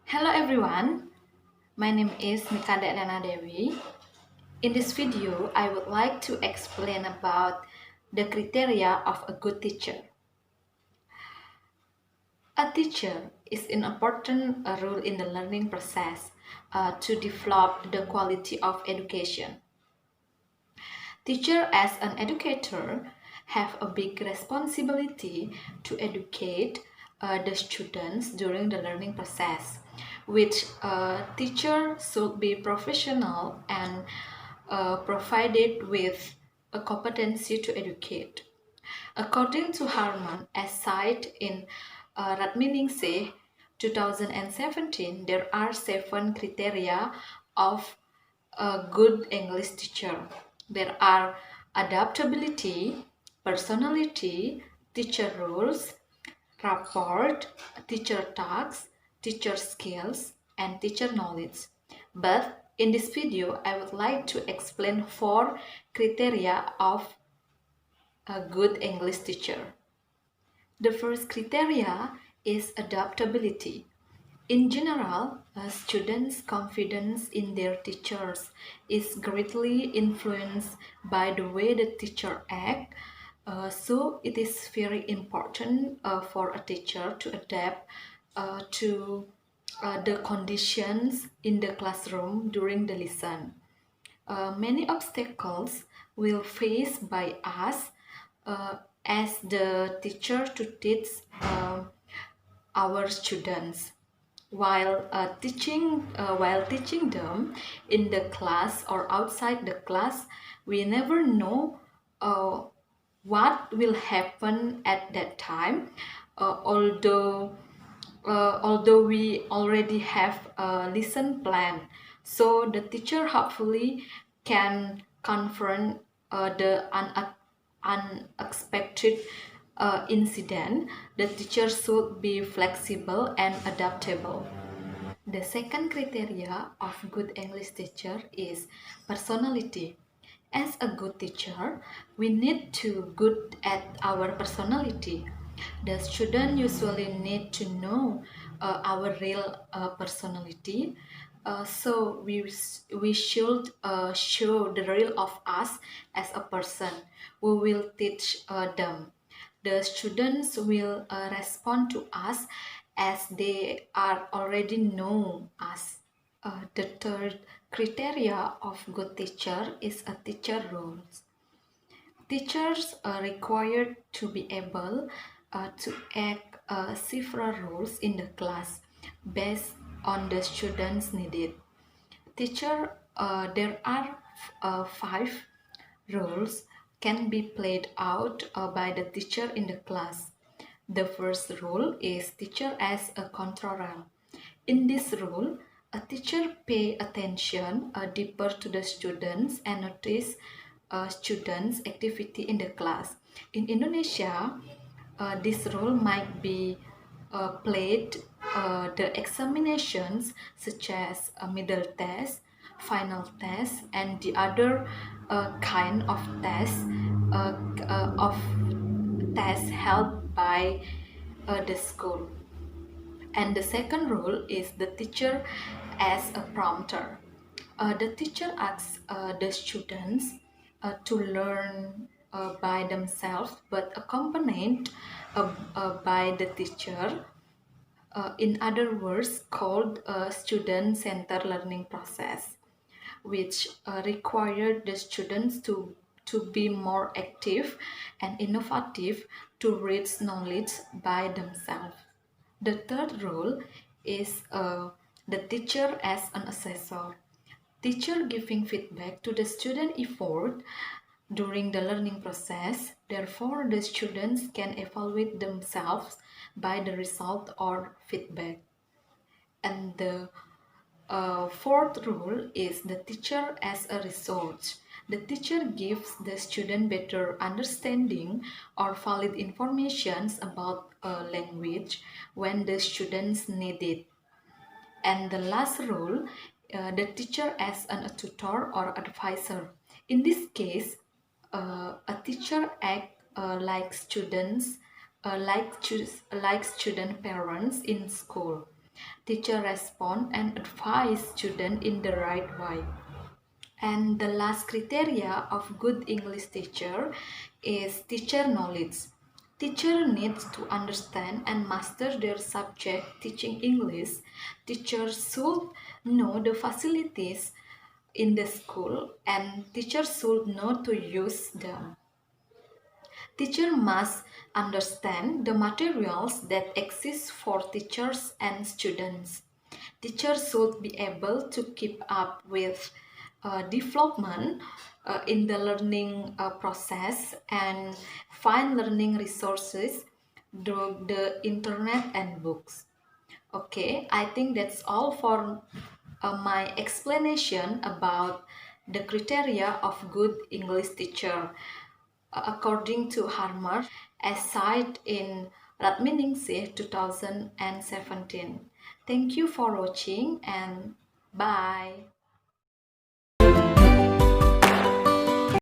Hello everyone, my name is Mikada Nana Dewi. In this video, I would like to explain about the criteria of a good teacher. A teacher is an important role in the learning process to develop the quality of education. Teacher as an educator have a big responsibility to educate the students during the learning process, which teacher should be professional and provided with a competency to educate. According to Harman, as cited in Ratminingsih 2017, there are 7 criteria of a good English teacher. There are adaptability, personality, teacher rules, rapport, teacher tasks, teacher skills, and teacher knowledge. But in this video, I would like to explain 4 criteria of a good English teacher. The first criteria is adaptability. In general, a students' confidence in their teachers is greatly influenced by the way the teacher acts. So it is very important for a teacher to adapt to the conditions in the classroom during the lesson. Many obstacles will face by us as the teacher to teach our students while teaching them in the class or outside the class. We never know uh, what will happen at that time, although we already have a lesson plan, so the teacher hopefully can confront the unexpected incident. The teacher should be flexible and adaptable. The second criteria of good English teacher is personality. As a good teacher, we need to good at our personality. The student usually need to know our real personality. So we should show the real of us as a person. We will teach them. The students will respond to us as they are already know us. The third criteria of good teacher is a teacher rules. Teachers are required to be able to act several roles in the class based on the students needed. There are 5 roles can be played out by the teacher in the class. The first role is teacher as a controller. In this role, a teacher pay attention deeper to the students and notice students' activity in the class. In Indonesia, this role might be played the examinations such as a middle test, final test, and the other kind of tests held by the school. And the second role is the teacher as a prompter. The teacher asks the students to learn by themselves but accompanied by the teacher, in other words called a student-centered learning process, which required the students to be more active and innovative to reach knowledge by themselves. The third role is the teacher as an assessor. Teacher giving feedback to the student effort during the learning process. Therefore, the students can evaluate themselves by the result or feedback. And the fourth rule is the teacher as a resource. The teacher gives the student better understanding or valid information about a language when the students need it. And the last role, the teacher as a tutor or advisor. In this case, a teacher acts like student parents in school. Teacher respond and advise student in the right way. And the last criteria of good English teacher is teacher knowledge. Teacher needs to understand and master their subject teaching English. Teachers should know the facilities in the school and teachers should know to use them. Teacher must understand the materials that exist for teachers and students. Teachers should be able to keep up with development in the learning process and find learning resources through the internet and books. Okay, I think that's all for my explanation about the criteria of good English teacher according to Harmer, as cited in Ratminingsih 2017. Thank you for watching and bye.